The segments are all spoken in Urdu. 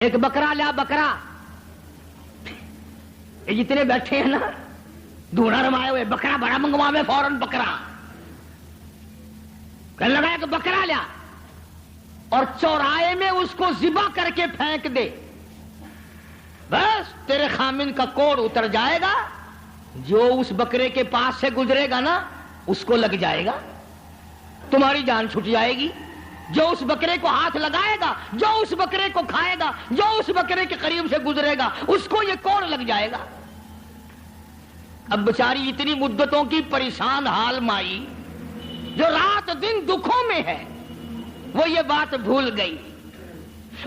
ایک بکرا لیا بکرا، یہ جتنے بیٹھے ہیں نا دھونا رمائے ہوئے، بکرا بڑا منگواوے فوراً بکرا کہنے لگا کہ بکرا لیا اور چوراہے میں اس کو ذبح کر کے پھینک دے، بس تیرے خامن کا کوڑ اتر جائے گا، جو اس بکرے کے پاس سے گزرے گا نا اس کو لگ جائے گا، تمہاری جان چھٹ جائے گی۔ جو اس بکرے کو ہاتھ لگائے گا، جو اس بکرے کو کھائے گا، جو اس بکرے کے قریب سے گزرے گا اس کو یہ کوڑ لگ جائے گا۔ اب بیچاری اتنی مدتوں کی پریشان حال مائی جو رات دن دکھوں میں ہے، وہ یہ بات بھول گئی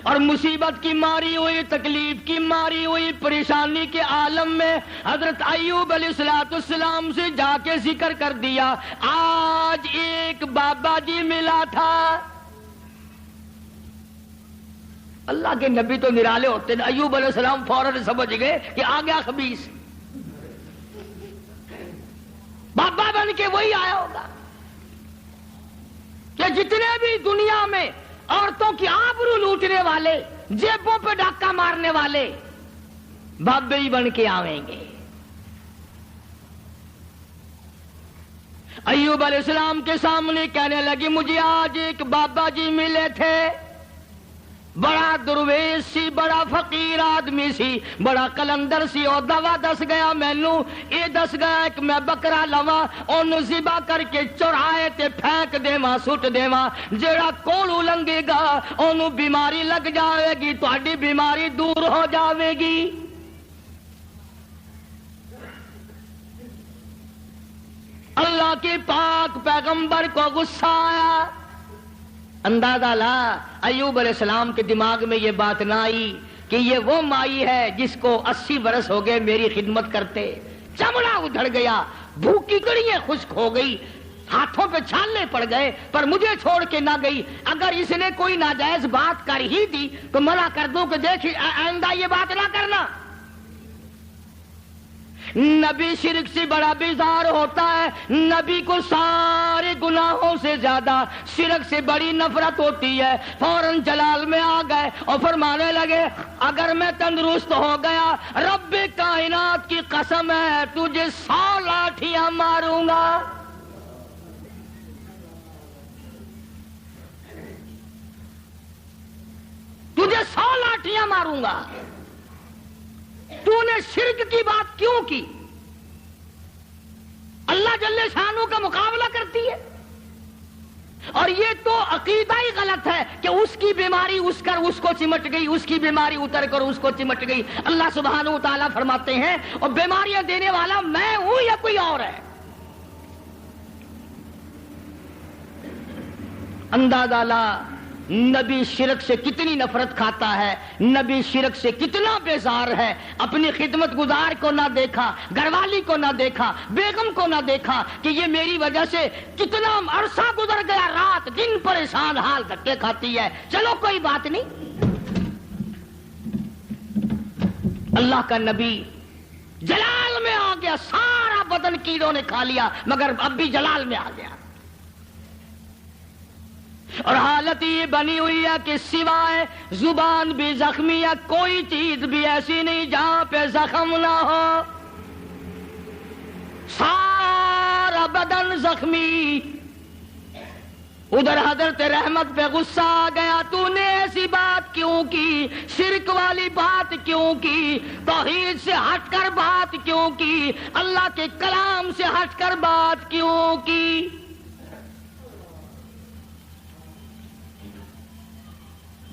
اور مصیبت کی ماری ہوئی، تکلیف کی ماری ہوئی، پریشانی کے عالم میں حضرت ایوب علیہ السلام سے جا کے ذکر کر دیا، آج ایک بابا جی ملا تھا۔ اللہ کے نبی تو نرالے ہوتے ہیں، ایوب علیہ السلام فوراً سمجھ گئے کہ آ گیا خبیث، بابا بن کے وہی آیا ہوگا کہ جتنے بھی دنیا میں عورتوں کی آبرو لوٹنے والے، جیبوں پہ ڈاکہ مارنے والے بابے ہی بن کے آویں گے۔ ایوب علیہ السلام کے سامنے کہنے لگی، مجھے آج ایک بابا جی ملے تھے، بڑا درویش سی، بڑا فقیر آدمی سی، بڑا کلندر سی، اور دوا دس گیا مینو، یہ دس گیا کہ میں بکرا لواں اونوں ذبح کر کے چوراہے تے پھینک دیواں، سٹ دیواں، جیڑا کوڑ لنگے گا اونوں بیماری لگ جاوے گی، تہاڈی بیماری دور ہو جاوے گی۔ اللہ کے پاک پیغمبر کو غصہ آیا۔ اندازہ لا ایوب علیہ السلام کے دماغ میں یہ بات نہ آئی کہ یہ وہ مائی ہے جس کو 80 برس ہو گئے میری خدمت کرتے، چمڑا ادھڑ گیا، بھوکی کڑیاں خشک ہو گئی، ہاتھوں پہ چھالے پڑ گئے، پر مجھے چھوڑ کے نہ گئی۔ اگر اس نے کوئی ناجائز بات کر ہی دی تو منع کر دوں کہ دیکھ آئندہ یہ بات نہ کرنا۔ نبی شرک سے بڑا بیزار ہوتا ہے، نبی کو سارے گناہوں سے زیادہ شرک سے بڑی نفرت ہوتی ہے۔ فوراً جلال میں آ گئے اور فرمانے لگے، اگر میں تندرست ہو گیا رب کائنات کی قسم ہے تجھے 100 لاٹھیاں ماروں گا۔ تجھے 100 لاٹھیاں ماروں گا۔ تو نے شرک کی بات کیوں کی؟ اللہ جل شانہ کا مقابلہ کرتی ہے، اور یہ تو عقیدہ ہی غلط ہے کہ اس کی بیماری اس کو چمٹ گئی، اس کی بیماری اتر کر اس کو چمٹ گئی۔ اللہ سبحانہ و تعالیٰ فرماتے ہیں، اور بیماریاں دینے والا میں ہوں یا کوئی اور ہے؟ اندازہ لا نبی شرک سے کتنی نفرت کھاتا ہے، نبی شرک سے کتنا بیزار ہے، اپنی خدمت گزار کو نہ دیکھا، گھر والی کو نہ دیکھا، بیگم کو نہ دیکھا کہ یہ میری وجہ سے کتنا عرصہ گزر گیا، رات دن پریشان حال دھکے کھاتی ہے، چلو کوئی بات نہیں۔ اللہ کا نبی جلال میں آ گیا، سارا بدن کیڑوں نے کھا لیا مگر اب بھی جلال میں آ گیا، اور حالت یہ بنی ہوئی ہے کہ سوائے زبان بھی زخمی ہے، کوئی چیز بھی ایسی نہیں جہاں پہ زخم نہ ہو، سارا بدن زخمی۔ ادھر حضرت رحمت پہ غصہ آ گیا، تو نے ایسی بات کیوں کی، شرک والی بات کیوں کی، توحید سے ہٹ کر بات کیوں کی، اللہ کے کلام سے ہٹ کر بات کیوں کی؟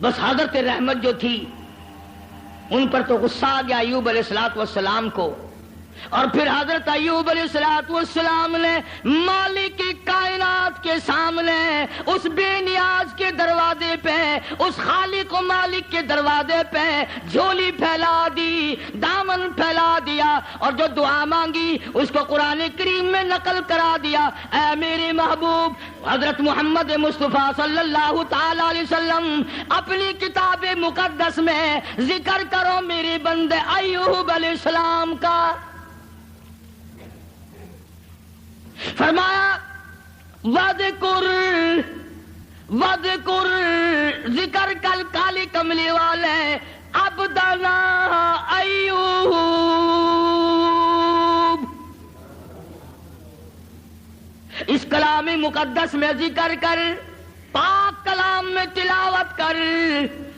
بس حضرت رحمت جو تھی ان پر تو غصہ آ گیا ایوب علیہ السلام کو، اور پھر حضرت ایوب علیہ السلام نے مالک کائنات کے سامنے اس بے نیاز کے دروازے پہ، اس خالق و مالک کے دروازے پہ جھولی پھیلا دی، دامن پھیلا دیا، اور جو دعا مانگی اس کو قرآن کریم میں نقل کرا دیا، اے میرے محبوب حضرت محمد مصطفیٰ صلی اللہ تعالی علیہ وسلم اپنی کتاب مقدس میں ذکر کرو میرے بندے ایوب علیہ السلام کا۔ فرمایا وَذْكُرْ ذکر کل کالی کملی والے مقدس میں ذکر کر، پاک کلام میں تلاوت کر،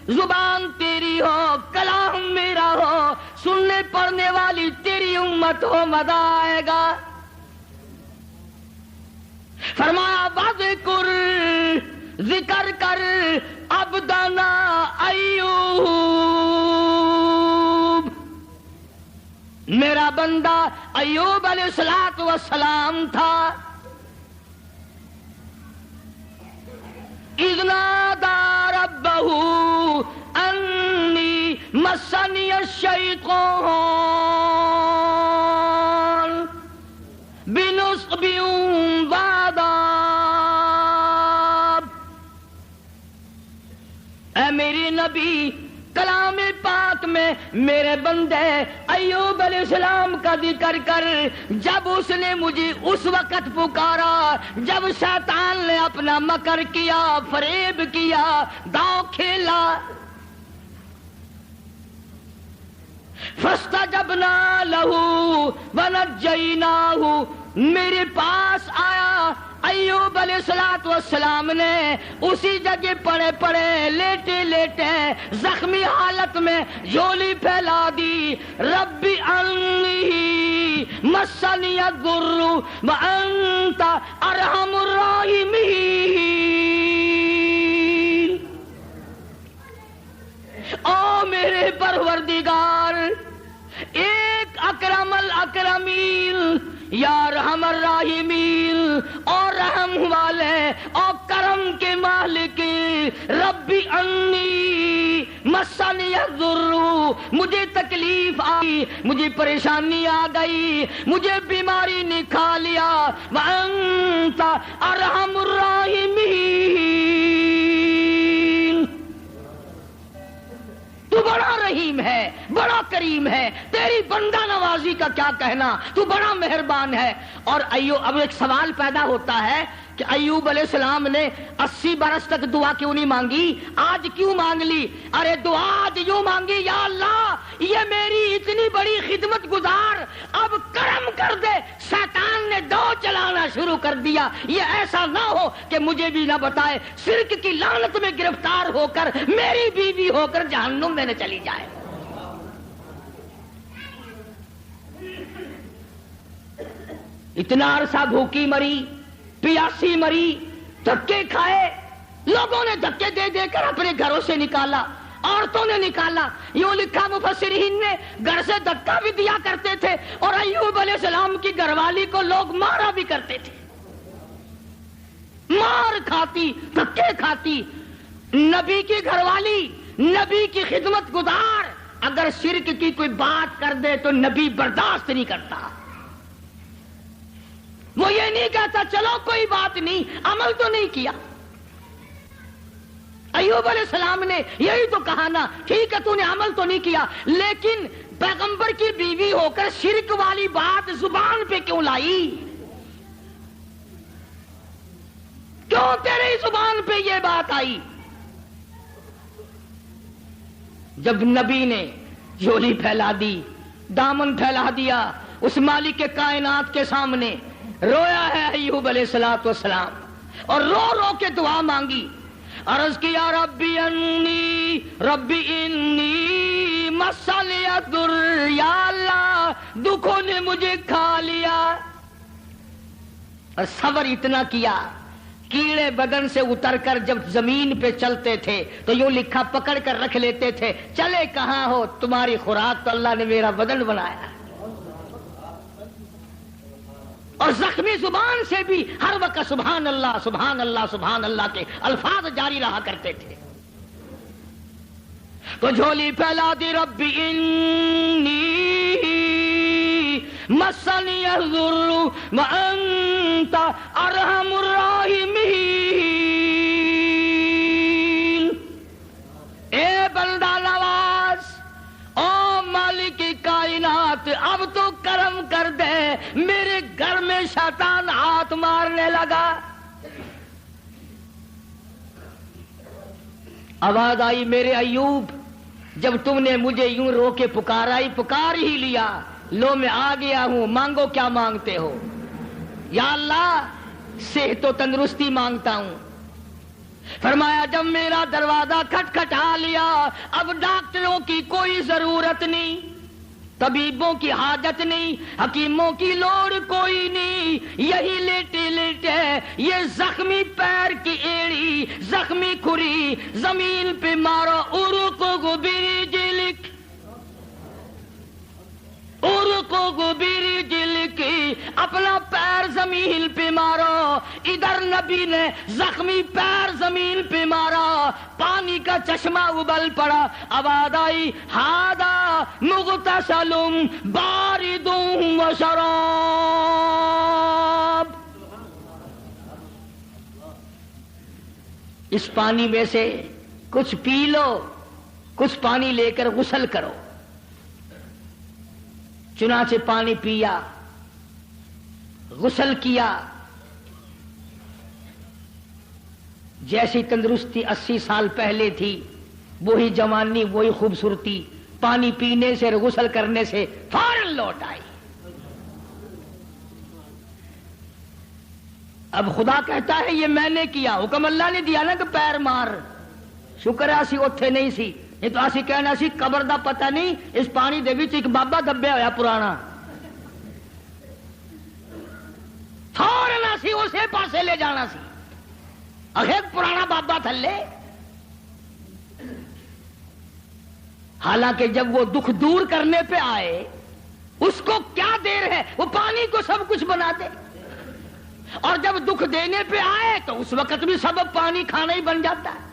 زبان تیری ہو کلام میرا ہو، سننے پڑھنے والی تیری امت ہو، مزہ آئے گا۔ فرمایا وذکر، ذکر کر عبدنا ایوب، میرا بندہ ایوب علیہ السلام تھا۔ اذ نادى ربه انی مسنی الشیطان بنصب وعذاب۔ اے میری نبی، کلام پاک میں میرے بندے ایوب علیہ السلام کا ذکر کر، جب اس نے مجھے اس وقت پکارا جب شیطان نے اپنا مکر کیا، فریب کیا، داؤ کھیلا۔ فاستجبنا له ونجیناہ، میرے پاس آیا ایوب علیہ السلام نے، اسی جگہ پڑے پڑے لیٹے لیٹے زخمی حالت میں جھولی پھیلا دی۔ رب انی مسنی الضر وانت ارحم الراحمین۔ او میرے پروردگار، ایک اکرم الاکرمین، یا رحم الراحمین، اور رحم والے اور کرم کے مالک، ربی انی مسنی الضر، مجھے تکلیف آئی، مجھے پریشانی آ گئی، مجھے بیماری نے کھا لیا، وانت ارحم الراحمین، تو بڑا رحیم ہے، بڑا کریم ہے، تیری بندہ نوازی کا کیا کہنا، تو بڑا مہربان ہے۔ اور اب ایک سوال پیدا ہوتا ہے کہ ایوب علیہ السلام نے 80 برس تک دعا کیوں نہیں مانگی، آج کیوں مانگ لی؟ ارے دعا آج یوں مانگی، یا اللہ یہ میری اتنی بڑی خدمت گزار، اب کرم کر دے، شیطان نے دو چلانا شروع کر دیا، یہ ایسا نہ ہو کہ مجھے بھی نہ بتائے، شرک کی لعنت میں گرفتار ہو کر میری بیوی ہو کر جہنم میں نہ چلی جائے۔ اتنا عرصہ بھوکی مری، پیاسی مری، دھکے کھائے، لوگوں نے دھکے دے دے کر اپنے گھروں سے نکالا، عورتوں نے نکالا، یوں لکھا مفسرین نے گھر سے دھکا بھی دیا کرتے تھے، اور ایوب علیہ السلام کی گھر والی کو لوگ مارا بھی کرتے تھے، مار کھاتی، دھکے کھاتی۔ نبی کی گھر والی، نبی کی خدمت گزار اگر شرک کی کوئی بات کر دے تو نبی برداشت نہیں کرتا، وہ یہ نہیں کہتا چلو کوئی بات نہیں، عمل تو نہیں کیا۔ ایوب علیہ السلام نے یہی تو کہا نا، ٹھیک ہے تو نے عمل تو نہیں کیا، لیکن پیغمبر کی بیوی ہو کر شرک والی بات زبان پہ کیوں لائی؟ کیوں تیری زبان پہ یہ بات آئی؟ جب نبی نے جھولی پھیلا دی، دامن پھیلا دیا اس مالک کے کائنات کے سامنے، رویا ہے ایوب علیہ السلام، اور رو رو کے دعا مانگی، عرض کیا ربی انی مسنی الضر، یا اللہ دکھوں نے مجھے کھا لیا، اور صبر اتنا کیا، کیڑے بدن سے اتر کر جب زمین پہ چلتے تھے تو یوں لکھا پکڑ کر رکھ لیتے تھے، چلے کہاں ہو، تمہاری خوراک تو اللہ نے میرا بدن بنایا۔ اور زخمی زبان سے بھی ہر وقت سبحان اللہ سبحان اللہ سبحان اللہ کے الفاظ جاری رہا کرتے تھے۔ تو جھولی پھیلا دی، رب انی مسنی الضر وانت ارحم الراحمین۔ اے بندہ نواز، او مالک کائنات، اب تو کرم کر دے، میرے گھر میں شیطان ہاتھ مارنے لگا۔ آواز آئی، میرے ایوب جب تم نے مجھے یوں رو کے پکارا ہی، پکار ہی لیا، لو میں آ گیا ہوں، مانگو کیا مانگتے ہو۔ یا اللہ صحت و تندرستی مانگتا ہوں. فرمایا جب میرا دروازہ کھٹکھٹا لیا اب ڈاکٹروں کی کوئی ضرورت نہیں، طبیبوں کی حاجت نہیں، حکیموں کی لوڑ کوئی نہیں، یہی لیٹے لیٹے یہ زخمی پیر کی ایڑی، زخمی کھری زمین پہ مارو، ارقو برجلک ارقو برجلک، اپنا پیر زمین پہ مارو. ادھر نبی نے زخمی پیر زمین پہ مارا، پانی کا چشمہ ابل پڑا، آواز آئی ہاذا مغتسل بارد و شراب. اس پانی میں سے کچھ پی لو، کچھ پانی لے کر غسل کرو. چنانچہ پانی پیا، غسل کیا، جیسی تندرستی 80 سال پہلے تھی وہی جوانی وہی خوبصورتی پانی پینے سے اور غسل کرنے سے فوراً لوٹ آئی. اب خدا کہتا ہے یہ میں نے کیا، حکم اللہ نے دیا نا کہ پیر مار. شکر ہے اسی اوتھے نہیں سی، یہ تو اسی کہنا سی قبر دا پتہ نہیں، اس پانی دے وچ ایک بابا دبیا ہویا پرانا، فوراً اسی اسے پاسے لے جانا سی. اخیر پرانا بابا تھلے. حالانکہ جب وہ دکھ دور کرنے پہ آئے اس کو کیا دیر ہے، وہ پانی کو سب کچھ بنا دے. اور جب دکھ دینے پہ آئے تو اس وقت بھی سبب پانی کھانا ہی بن جاتا ہے.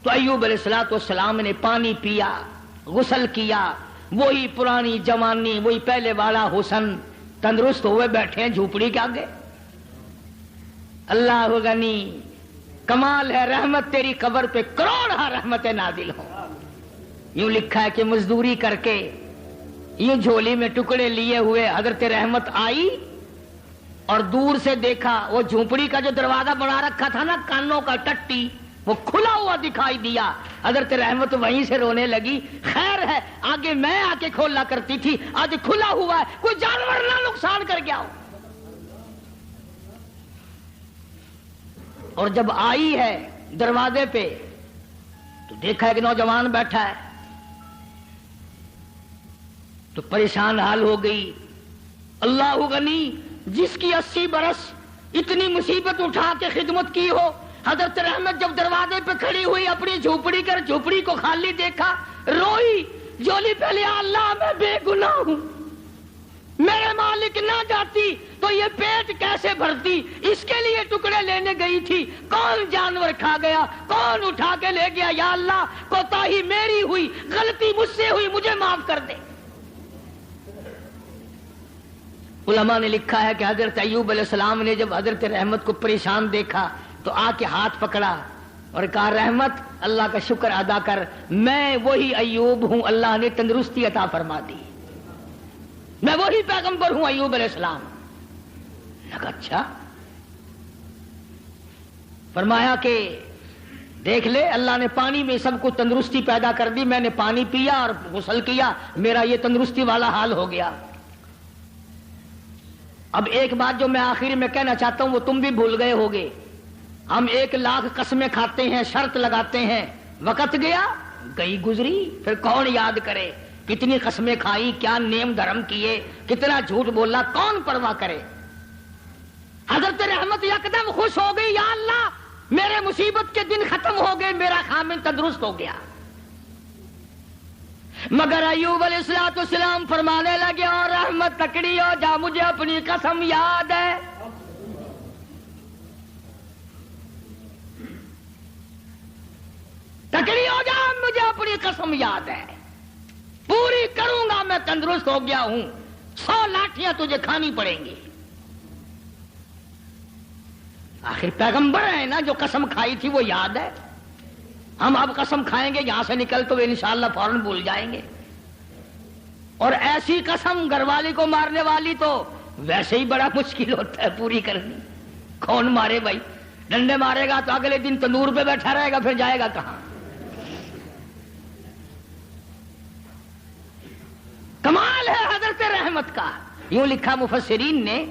تو ایوب علیہ الصلوۃ والسلام نے پانی پیا، غسل کیا، وہی پرانی جوانی، وہی پہلے والا حسن، تندرست ہوئے بیٹھے ہیں جھوپڑی کے آگے. اللہ غنی، کمال ہے رحمت تیری قبر پہ کروڑ رحمتیں نازل ہوں. یوں لکھا ہے کہ مزدوری کر کے یوں جھولی میں ٹکڑے لیے ہوئے حضرت رحمت آئی اور دور سے دیکھا وہ جھونپڑی کا جو دروازہ بنا رکھا تھا نا کانوں کا ٹٹی، وہ کھلا ہوا دکھائی دیا. حضرت رحمت وہیں سے رونے لگی. خیر ہے آگے میں آ کے کھولا کرتی تھی، آج کھلا ہوا ہے، کوئی جانور نہ نقصان کر گیا ہو. اور جب آئی ہے دروازے پہ تو دیکھا ایک نوجوان بیٹھا ہے تو پریشان حال ہو گئی. اللہ غنی، جس کی 80 برس اتنی مصیبت اٹھا کے خدمت کی ہو. حضرت رحمت جب دروازے پہ کھڑی ہوئی اپنی جھوپڑی کر جھوپڑی کو خالی دیکھا، روئی، جولی پہ لیا، اللہ میں بے گناہ ہوں، میرے مالک نہ جاتی تو یہ پیٹ کیسے بھرتی، اس کے لیے ٹکڑے لینے گئی تھی، کون جانور کھا گیا، کون اٹھا کے لے گیا، یا اللہ کوتاہی میری ہوئی، غلطی مجھ سے ہوئی، مجھے معاف کر دے. علماء نے لکھا ہے کہ حضرت ایوب علیہ السلام نے جب حضرت رحمت کو پریشان دیکھا تو آ کے ہاتھ پکڑا اور کہا رحمت اللہ کا شکر ادا کر، میں وہی ایوب ہوں، اللہ نے تندرستی عطا فرما دی، میں وہی پیغمبر ہوں ایوب علیہ السلام. لگا اچھا. فرمایا کہ دیکھ لے اللہ نے پانی میں سب کو تندرستی پیدا کر دی، میں نے پانی پیا اور غسل کیا، میرا یہ تندرستی والا حال ہو گیا. اب ایک بات جو میں آخر میں کہنا چاہتا ہوں وہ تم بھی بھول گئے ہوگے. ہم 1,00,000 قسمیں کھاتے ہیں، شرط لگاتے ہیں، وقت گیا گئی گزری، پھر کون یاد کرے کتنی قسمیں کھائی، کیا نیم دھرم کیے، کتنا جھوٹ بولا، کون پرواہ کرے. حضرت رحمت یکدم خوش ہو گئی، یا اللہ میرے مصیبت کے دن ختم ہو گئے، میرا خامن تندرست ہو گیا. مگر ایوب علیہ السلام فرمانے لگے اور رحمت تکڑی ہو جا، مجھے اپنی قسم یاد ہے. تکڑی ہو جا، مجھے اپنی قسم یاد ہے، پوری کروں گا، میں تندرست ہو گیا ہوں، 100 لاٹھیاں تجھے کھانی پڑیں گی. آخر پیغمبر ہے نا، جو قسم کھائی تھی وہ یاد ہے. ہم اب قسم کھائیں گے یہاں سے نکل تو انشاءاللہ فوراً بھول جائیں گے. اور ایسی قسم گھر والی کو مارنے والی تو ویسے ہی بڑا مشکل ہوتا ہے پوری کرنی. کون مارے بھائی؟ ڈنڈے مارے گا تو اگلے دن تندور پہ بیٹھا رہے گا، پھر جائے گا کہاں؟ کمال ہے حضرت رحمت کا. یوں لکھا مفسرین نے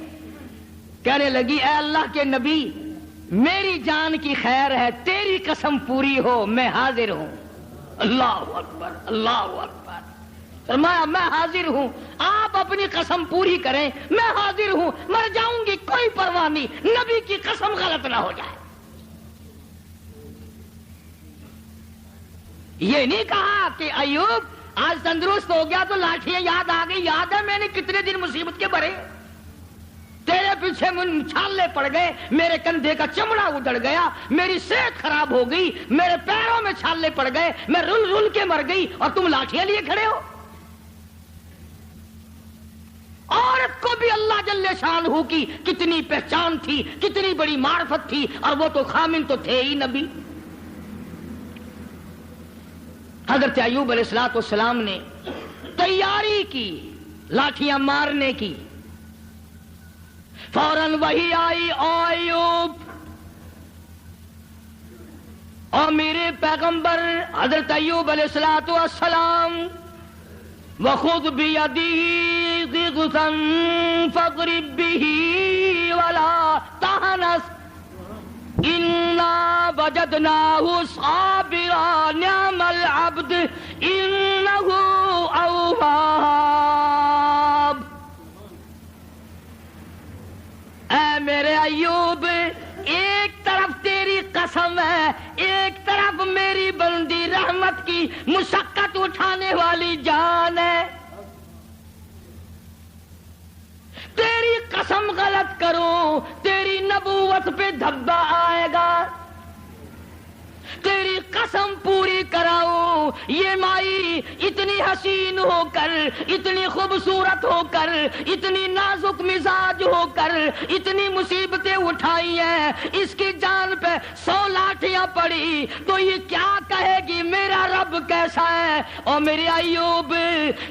کہنے لگی اے اللہ کے نبی میری جان کی خیر ہے، تیری قسم پوری ہو میں حاضر ہوں۔ اللہ اکبر اللہ اکبر، فرمایا میں حاضر ہوں، آپ اپنی قسم پوری کریں، میں حاضر ہوں، مر جاؤں گی کوئی پرواہ نہیں، نبی کی قسم غلط نہ ہو جائے۔ یہ نہیں کہا کہ ایوب آج تندرست ہو گیا تو لاٹھیاں یاد آ گئی، یاد ہے میں نے کتنے دن مصیبت کے بھرے، تیرے پیچھے چھالے پڑ گئے، میرے کندھے کا چمڑا اجڑ گیا، میری صحت خراب ہو گئی، میرے پیروں میں چھالے پڑ گئے، میں رل رل کے مر گئی اور تم لاٹھیاں لیے کھڑے ہو۔ عورت کو بھی اللہ جل شانہ کی کتنی پہچان تھی، کتنی بڑی معرفت تھی، اور وہ تو خامن تو تھے ہی نبی۔ حضرت ایوب علیہ السلام نے تیاری کی لاٹھیاں مارنے کی، فوراً وہی آئی او ایوب، اور میرے پیغمبر حضرت ایوب علیہ السلام وَخُذْ بِيَدِهِ ضِغْثًا فَاضْرِب بِّهِ وَلَا تَحْنَثْ إِنَّا وَجَدْنَاهُ صَابِرًا نِعْمَ الْعَبْدُ إِنَّهُ أَوَّابٌ۔ اے میرے ایوب، ایک طرف تیری قسم ہے، ایک طرف میری بندی رحمت کی مشقت اٹھانے والی جان ہے، تیری قسم غلط کرو تیری نبوت پہ دھبا آئے گا، تیری قسم پوری کراؤ، یہ مائی اتنی حسین ہو کر، اتنی خوبصورت ہو کر، اتنی نازک مزاج ہو کر، اتنی مصیبتیں اٹھائی ہیں، اس کی جان پہ 100 لاٹھیاں پڑی تو یہ کیا کہے گی میرا رب کیسا ہے؟ اور میرے ایوب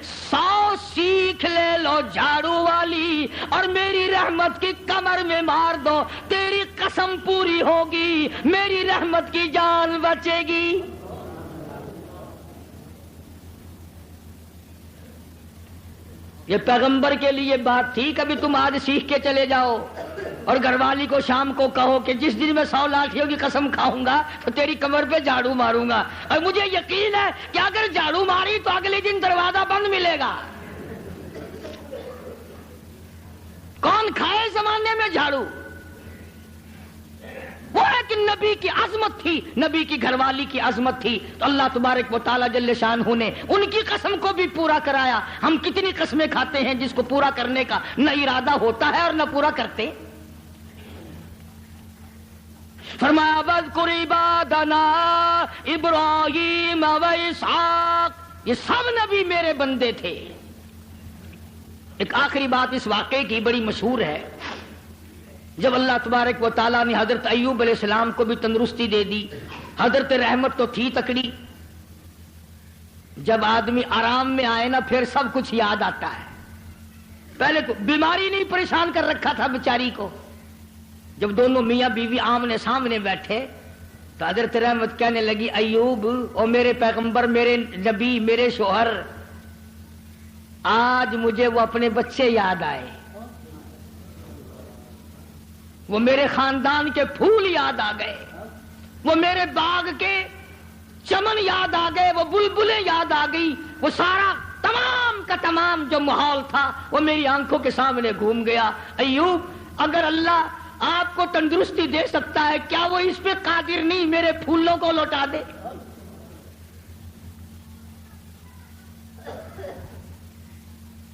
100 سیکھ لے لو جھاڑو والی اور میری رحمت کی کمر میں مار دو، تیری قسم پوری ہوگی، میری رحمت کی جان بچے گی۔ یہ پیغمبر کے لیے بات تھی، کبھی تم آج سیکھ کے چلے جاؤ اور گھر والی کو شام کو کہو کہ جس دن میں 100 لاٹھیوں کی قسم کھاؤں گا تو تیری کمر پہ جھاڑو ماروں گا، اور مجھے یقین ہے کہ اگر جھاڑو ماری تو اگلے دن دروازہ بند ملے گا۔ کون کھائے زمانے میں جھاڑو؟ وہ ہے کہ نبی کی عظمت تھی، نبی کی گھر والی کی عظمت تھی، تو اللہ تبارک و تعالی جل شانہ نے ان کی قسم کو بھی پورا کرایا۔ ہم کتنی قسمیں کھاتے ہیں جس کو پورا کرنے کا نہ ارادہ ہوتا ہے اور نہ پورا کرتے۔ فرمایا وَاذْكُرْ عِبَادَنَا ابراہیم واسحاق، یہ سب نبی میرے بندے تھے۔ ایک آخری بات اس واقعے کی بڑی مشہور ہے، جب اللہ تبارک و تعالیٰ نے حضرت ایوب علیہ السلام کو بھی تندرستی دے دی، حضرت رحمت تو تھی تکڑی، جب آدمی آرام میں آئے نا پھر سب کچھ یاد آتا ہے۔ پہلے تو بیماری نہیں پریشان کر رکھا تھا بیچاری کو، جب دونوں میاں بیوی آمنے سامنے بیٹھے تو حضرت رحمت کہنے لگی ایوب اور میرے پیغمبر، میرے نبی، میرے شوہر، آج مجھے وہ اپنے بچے یاد آئے، وہ میرے خاندان کے پھول یاد آ گئے، وہ میرے باغ کے چمن یاد آ گئے، وہ بلبلیں یاد آ گئی، وہ سارا تمام کا تمام جو ماحول تھا وہ میری آنکھوں کے سامنے گھوم گیا۔ ایوب، اگر اللہ آپ کو تندرستی دے سکتا ہے کیا وہ اس پہ قادر نہیں میرے پھولوں کو لوٹا دے؟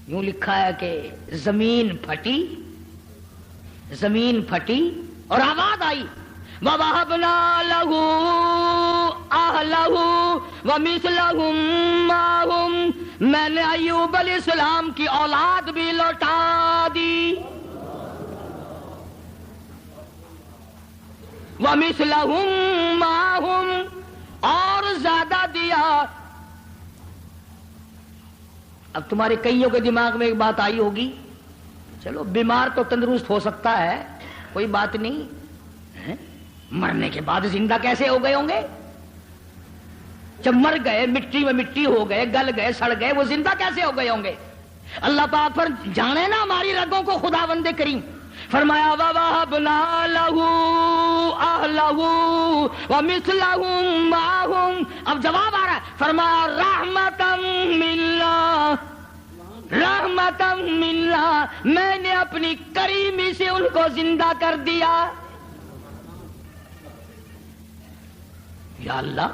یوں لکھا ہے کہ زمین پھٹی اور آواز آئی وَوَهَبْنَا لَهُ أَهْلَهُ وَمِثْلَهُمْ مَعَهُمْ، میں نے ایوب علیہ السلام کی اولاد بھی لوٹا دی، وَمِثْلَهُمْ مَعَهُمْ، اور زیادہ دیا۔ اب تمہارے کئیوں کے دماغ میں ایک بات آئی ہوگی، چلو بیمار تو تندرست ہو سکتا ہے، کوئی بات نہیں، مرنے کے بعد زندہ کیسے ہو گئے ہوں گے؟ جب مر گئے مٹی میں مٹی ہو گئے، گل گئے، سڑ گئے، وہ زندہ کیسے ہو گئے ہوں گے؟ اللہ پاک پر جانے نا ہماری رگوں کو خداوند کریم، فرمایا وَوَهَبْنَا لَهُ أَهْلَهُ وَمِثْلَهُمْ مَعَهُمْ. اب جواب آ رہا ہے. فرمایا رحمتاً مِّنَّا رحمتاً مِّنَّا، میں نے اپنی کریمی سے ان کو زندہ کر دیا. یا اللہ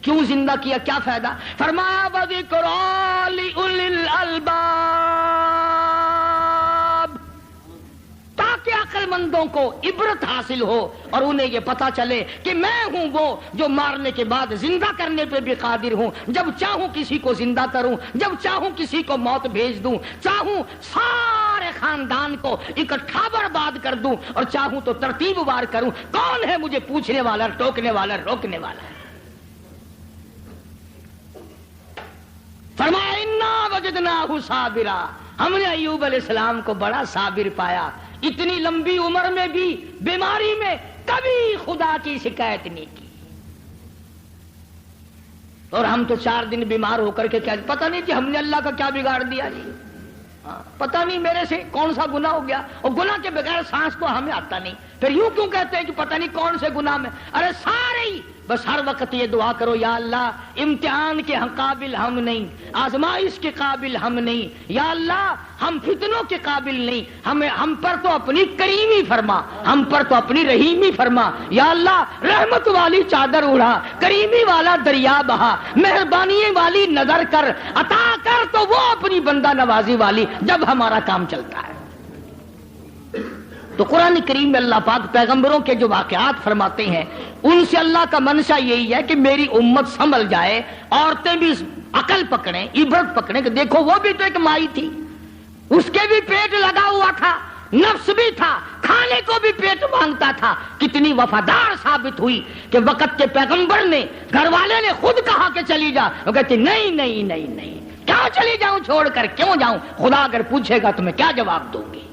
کیوں زندہ کیا، کیا فائدہ؟ فرمایا وَذِكْرَىٰ لِأُولِي الْأَلْبَابِ، تاکہ عقل مندوں کو عبرت حاصل ہو اور انہیں یہ پتا چلے کہ میں ہوں وہ جو مارنے کے بعد زندہ کرنے پہ بھی قادر ہوں. جب چاہوں کسی کو زندہ کروں، جب چاہوں کسی کو موت بھیج دوں، چاہوں سارے خاندان کو اکٹھا برباد کر دوں اور چاہوں تو ترتیب وار کروں. کون ہے مجھے پوچھنے والا، ٹوکنے والا، روکنے والا؟ فرمایا انا وجدناہ صابرا، ہم نے ایوب علیہ السلام کو بڑا صابر پایا. اتنی لمبی عمر میں بھی، بیماری میں کبھی خدا کی شکایت نہیں کی. اور ہم تو 4 دن بیمار ہو کر کے کیا پتہ نہیں کہ ہم نے اللہ کا کیا بگاڑ دیا جی. پتہ نہیں میرے سے کون سا گناہ ہو گیا، اور گناہ کے بغیر سانس تو ہمیں آتا نہیں. پھر یوں کیوں کہتے ہیں کہ پتہ نہیں کون سے گناہ میں؟ ارے سارے ہی بس ہر وقت یہ دعا کرو یا اللہ امتحان کے قابل ہم نہیں، آزمائش کے قابل ہم نہیں، یا اللہ ہم فتنوں کے قابل نہیں، ہم پر تو اپنی کریمی فرما، ہم پر تو اپنی رحیمی فرما. یا اللہ رحمت والی چادر اڑا، کریمی والا دریا بہا، مہربانی والی نظر کر، عطا کر تو وہ اپنی بندہ نوازی والی جب ہمارا کام چلتا ہے. تو قرآن کریم میں اللہ پاک پیغمبروں کے جو واقعات فرماتے ہیں ان سے اللہ کا منشا یہی ہے کہ میری امت سنبھل جائے، عورتیں بھی عقل پکڑیں، عبرت پکڑیں کہ دیکھو وہ بھی تو ایک مائی تھی، اس کے بھی پیٹ لگا ہوا تھا، نفس بھی تھا، کھانے کو بھی پیٹ مانگتا تھا. کتنی وفادار ثابت ہوئی کہ وقت کے پیغمبر نے، گھر والے نے خود کہا کہ چلی جا، وہ کہتی نہیں نہیں نہیں نہیں، کیوں چلی جاؤں چھوڑ کر، کیوں جاؤں؟ خدا اگر پوچھے گا تو میں کیا جواب دوں گی؟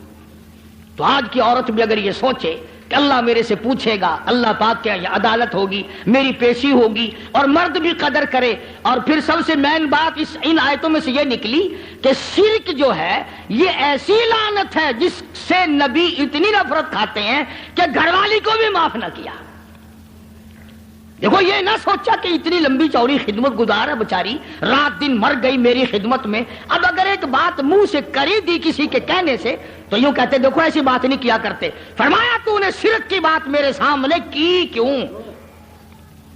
تو آج کی عورت بھی اگر یہ سوچے کہ اللہ میرے سے پوچھے گا، اللہ پاک کے عدالت ہوگی، میری پیشی ہوگی، اور مرد بھی قدر کرے. اور پھر سب سے مین بات ان آیتوں میں سے یہ نکلی کہ شرک جو ہے یہ ایسی لعنت ہے جس سے نبی اتنی نفرت کھاتے ہیں کہ گھر والی کو بھی معاف نہ کیا. دیکھو یہ نہ سوچا کہ اتنی لمبی چوڑی خدمت گزار ہے بیچاری، رات دن مر گئی میری خدمت میں. اب اگر ایک بات منہ سے کری دی کسی کے کہنے سے تو یوں کہتے دیکھو ایسی بات نہیں کیا کرتے. فرمایا تو نے شرک کی بات میرے سامنے کی کیوں؟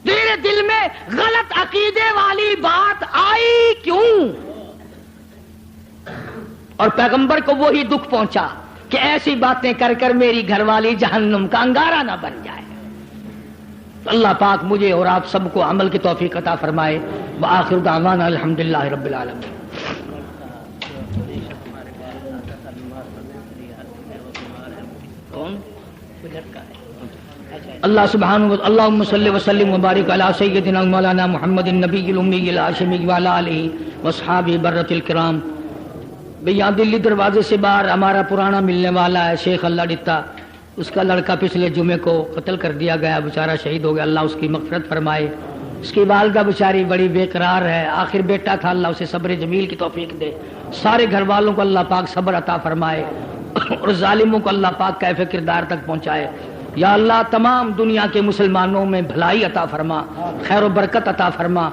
تیرے دل میں غلط عقیدے والی بات آئی کیوں؟ اور پیغمبر کو وہی دکھ پہنچا کہ ایسی باتیں کر کر میری گھر والی جہنم کا انگارہ نہ بن جائے. اللہ پاک مجھے اور آپ سب کو عمل کی توفیق عطا فرمائے. وآخر دعوانا الحمدللہ رب العالمین. اللہ سبحانہ اللہم صلی وسلم وبارک علی سیدنا مولانا محمد النبی الامی الہاشمی وعلی آلہ واصحابہ برۃ الکرام. بھیا دلی دروازے سے باہر ہمارا پرانا ملنے والا ہے شیخ اللہ ڈتا، اس کا لڑکا پچھلے جمعے کو قتل کر دیا گیا، بیچارہ شہید ہو گیا. اللہ اس کی مغفرت فرمائے. اس کی والدہ بیچاری بڑی بے قرار ہے، آخر بیٹا تھا، اللہ اسے صبر جمیل کی توفیق دے. سارے گھر والوں کو اللہ پاک صبر عطا فرمائے اور ظالموں کو اللہ پاک کیف کردار تک پہنچائے. یا اللہ تمام دنیا کے مسلمانوں میں بھلائی عطا فرما، خیر و برکت عطا فرما.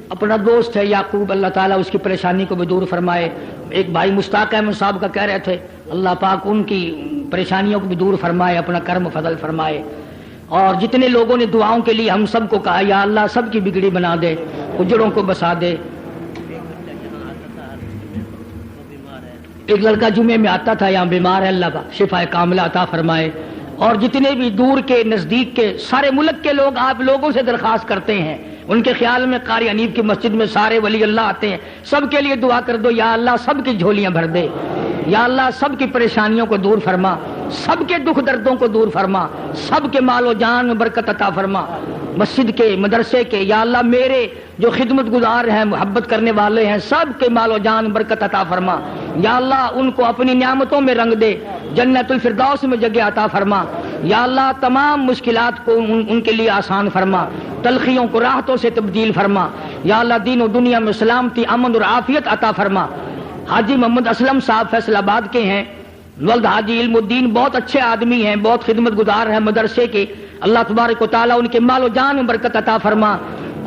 اپنا دوست ہے یعقوب، اللہ تعالیٰ اس کی پریشانی کو بھی دور فرمائے. ایک بھائی مشتاق احمد صاحب کا کہہ رہے تھے، اللہ پاک ان کی پریشانیوں کو بھی دور فرمائے، اپنا کرم فضل فرمائے. اور جتنے لوگوں نے دعاؤں کے لیے ہم سب کو کہا یا اللہ سب کی بگڑی بنا دے، اجڑوں کو بسا دے. ایک لڑکا جمعے میں آتا تھا یہاں بیمار ہے، اللہ کا شفا کاملہ عطا فرمائے. اور جتنے بھی دور کے نزدیک کے سارے ملک کے لوگ آپ لوگوں سے درخواست کرتے ہیں، ان کے خیال میں قاری حنیف کی مسجد میں سارے ولی اللہ آتے ہیں، سب کے لیے دعا کر دو یا اللہ سب کی جھولیاں بھر دے. یا اللہ سب کی پریشانیوں کو دور فرما، سب کے دکھ دردوں کو دور فرما، سب کے مال و جان میں برکت عطا فرما. مسجد کے، مدرسے کے، یا اللہ میرے جو خدمت گزار ہیں، محبت کرنے والے ہیں، سب کے مال و جان برکت عطا فرما. یا اللہ ان کو اپنی نعمتوں میں رنگ دے، جنت الفردوس میں جگہ عطا فرما. یا اللہ تمام مشکلات کو ان کے لیے آسان فرما، تلخیوں کو راحتوں سے تبدیل فرما. یا اللہ دین و دنیا میں سلامتی، امن اور عافیت عطا فرما. حاجی محمد اسلم صاحب فیصل آباد کے ہیں، ولد حاجی علم الدین بہت اچھے آدمی ہیں، بہت خدمت گزار ہیں مدرسے کے، اللہ تبارک و تعالیٰ ان کے مال و جان میں برکت عطا فرما۔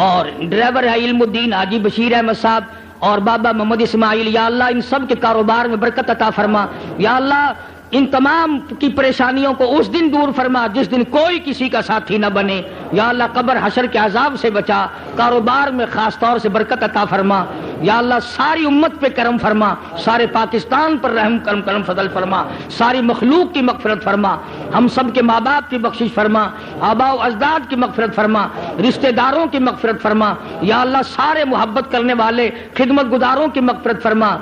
اور ڈرائیور ہے علم الدین حاجی بشیر احمد صاحب اور بابا محمد اسماعیل، یا اللہ ان سب کے کاروبار میں برکت عطا فرما، یا اللہ ان تمام کی پریشانیوں کو اس دن دور فرما جس دن کوئی کسی کا ساتھی نہ بنے، یا اللہ قبر حشر کے عذاب سے بچا، کاروبار میں خاص طور سے برکت عطا فرما، یا اللہ ساری امت پہ کرم فرما، سارے پاکستان پر رحم کرم فضل فرما، ساری مخلوق کی مغفرت فرما، ہم سب کے ماں باپ کی بخشش فرما، آباء و اجداد کی مغفرت فرما، رشتہ داروں کی مغفرت فرما، یا اللہ سارے محبت کرنے والے خدمت گزاروں کی مغفرت فرما۔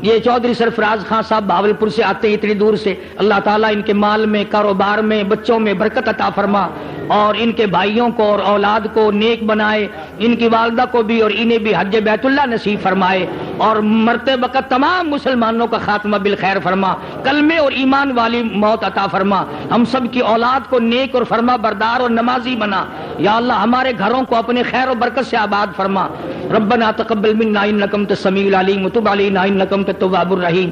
یہ چودھری سرفراز خان صاحب بہاولپور سے آتے ہیں اتنی دور سے، اللہ تعالیٰ ان کے مال میں، کاروبار میں، بچوں میں برکت عطا فرما، اور ان کے بھائیوں کو اور اولاد کو نیک بنائے، ان کی والدہ کو بھی اور انہیں بھی حج بیت اللہ نصیب فرمائے، اور مرتے وقت تمام مسلمانوں کا خاتمہ بالخیر فرما، کلمے اور ایمان والی موت عطا فرما، ہم سب کی اولاد کو نیک اور فرما بردار اور نمازی بنا، یا اللہ ہمارے گھروں کو اپنے خیر و برکت سے آباد فرما۔ ربنا تقبل منا انک انت السمیع العلیم وتب علینا انک انت التواب الرحیم۔